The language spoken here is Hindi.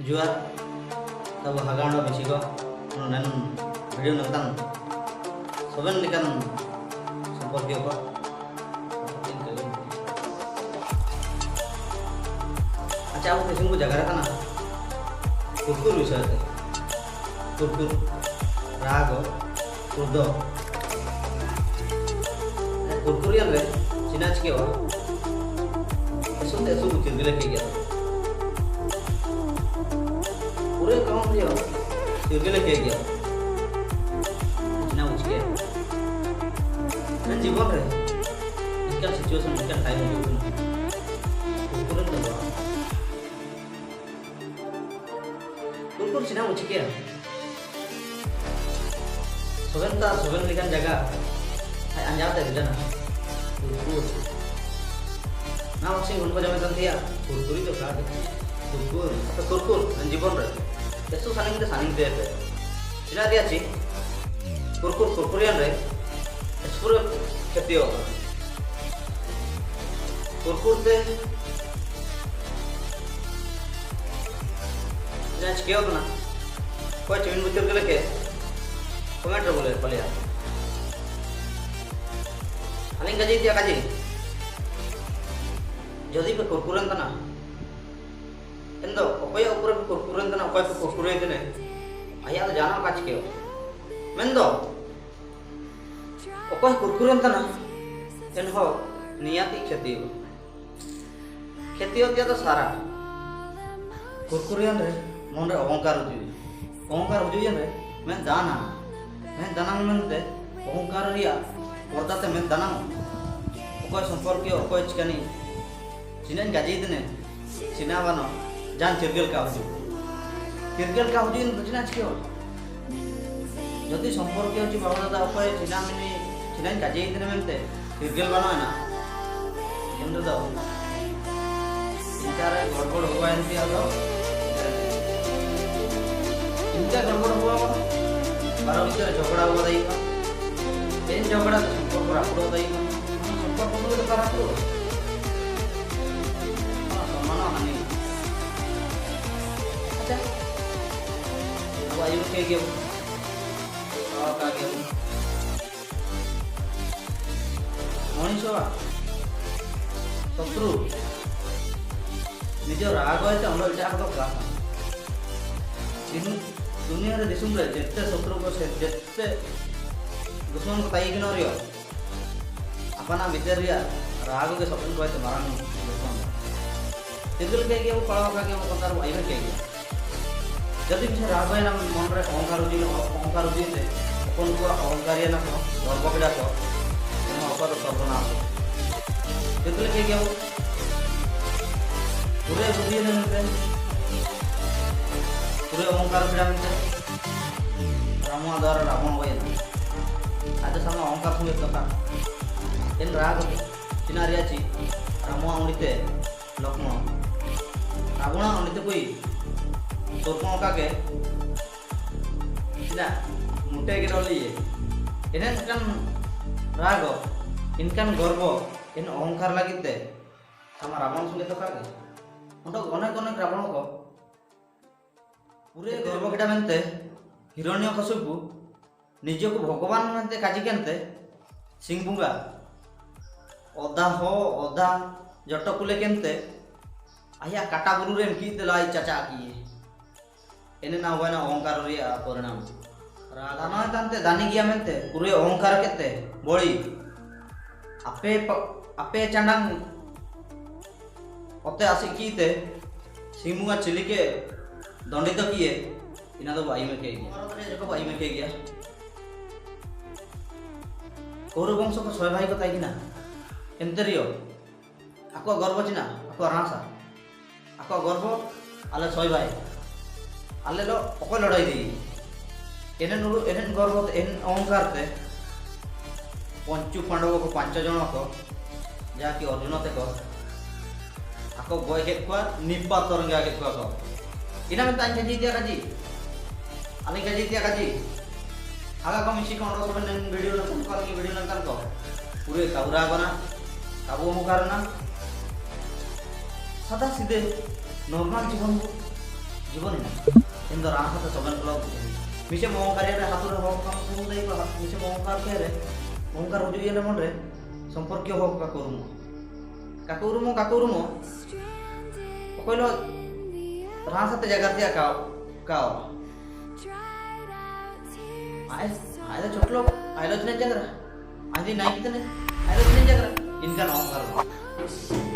जुआर तब हागांडो बिसिको नन वीडियो नंतन सोबेन लेकन संपर्कियो को अच्छा अब किसी को जगह रहता ना कुरकुर विषय थे कुरकुर राग कुर्दो कुरकुरियन रे चिना चिके हो ऐसो कुछ दिले के गया पूरे काम दियो दिले के गया चिना उचके मैं जीवन रे इसका सिचुएशन इसका टाइम हो कुरकुरन तो कुरकुर चिना उचके सोबेन लेकिन जगह अंजाम तक जाना कुरकुर ना उसी उनको जब मैं दिया कुरकुरी तो खा कुरकुर तो कुरकुर जीवन रे ऐसो सानिंग दे चिना दिया ची कुरकुर कुरकुरियन रे पूरे क्षति होगा कुरकुर ते चिना चिके होगा ना कोई चीन बुतिर के लेके कमेंट रे बोले पलिया अलिंग गजी दिया काजी जदि पे कुरकुरन तना एंदो ओपय ऊपर पे कुरकुरन तना ओपय पे कुरकुरे देने आया तो जाना काज के मेंदो ओपय कुरकुरन तना एनहो नियति क्षति होती तो सारा कुरकुरियन रे मन रे अहंकार उजुयन रे मैं दाना मैं दानांग मनते अहंकार रिया वर्दाते मैं दानांग ओपय संपर्क ओपय चिकानी चिनान गाजी देने चिना बानो जान चिरगल का हुजु इन चिना चिके जदि संपर्क होची बाबा दादा ओपय चिना मिनी चिनान गाजी देने मनते चिरगल बानो ना केंद्र दो इंचारे गड़बड़ हुआ एंती आलो इंचा गड़बड़ हुआ बारो भीतर झगड़ा हुआ दई एन झगड़ा संपर्क राखड़ो दई संपर्क तो करातो आयु के गयो का गयो मनीषवा शत्रु निज राग है तो अंदर इटा को का दुनिया रे दिसुम रे जेते शत्रु को से जेते दुश्मन को ताई गिनो रियो अपना भीतर रिया राग के सपन को तो मारन दुश्मन तिगल के गयो पळा का गयो कंतार आयु के गयो जदि किसी राग है ना मन रे अहंकार उजी से अपन को अहंकार ना को गर्व केडा को एनो अपर सर्वनाश तेतले के गयो पूरे बुद्धि ने मिलते पूरे अहंकार केडा मिलते राम द्वारा रावण होय आज sama अहंकार संगे कथा इन राग चिनारिया ची राम उड़ीते लक्ष्मण रावण उड़ीते कोई सोरपों का के ना मुटे के रोली इन्हें kan रागो इनकन गर्व इन अहंकार लगिते sama रावण संगे तो कागे उनको अनेक रावण को पूरे गर्व केटा मेनते हिरण्यकशिपु निज को भगवान मेनते काजी केनते सिंह बुंगा ओदा जटकुले केनते आया काटा बुरु रेम की तलाई चाचा की एने ना हुआ ना अहंकार रिया परिणाम राधा तानते दानी गया मेनते पूरे अहंकार केते बड़ी आपे चांडांग ओते आसी कीते सिमुआ चिलिके दंडित किए इना तो बाई में के गया कौरव वंश को छय भाई को ताई ना एंतरियो आको गर्व चिना आको रासा आको गर्व आले छय भाई आले लो ओको लड़ाई दी एनन गर्व एन अहंकार ते पंचु पांडव को 5 जन को जाकि अर्जुन ते को आको गय के को निपा तरंगा के को इना में तान जी दिया काजी आनी काजी दिया काजी आगा को मिसी कोन सब वीडियो नकन को की वीडियो नकन को पूरे काबरा बना काबू मुकारना सादा सीधे नॉर्मल जीवन को जीवन ना इन दो राह तो सबन ब्लॉग मिसे मोहंकार रे हातुर हो काम को दई को मिसे मोहंकार के रे मोहंकार हो जो मन रे संपर्क हो का करूमो कोइलो राह साथे जगह दिया काओ आय छोटलो आयलो चने जगरा आंधी नाई कितने आयलो चने जगरा इनका नाम कर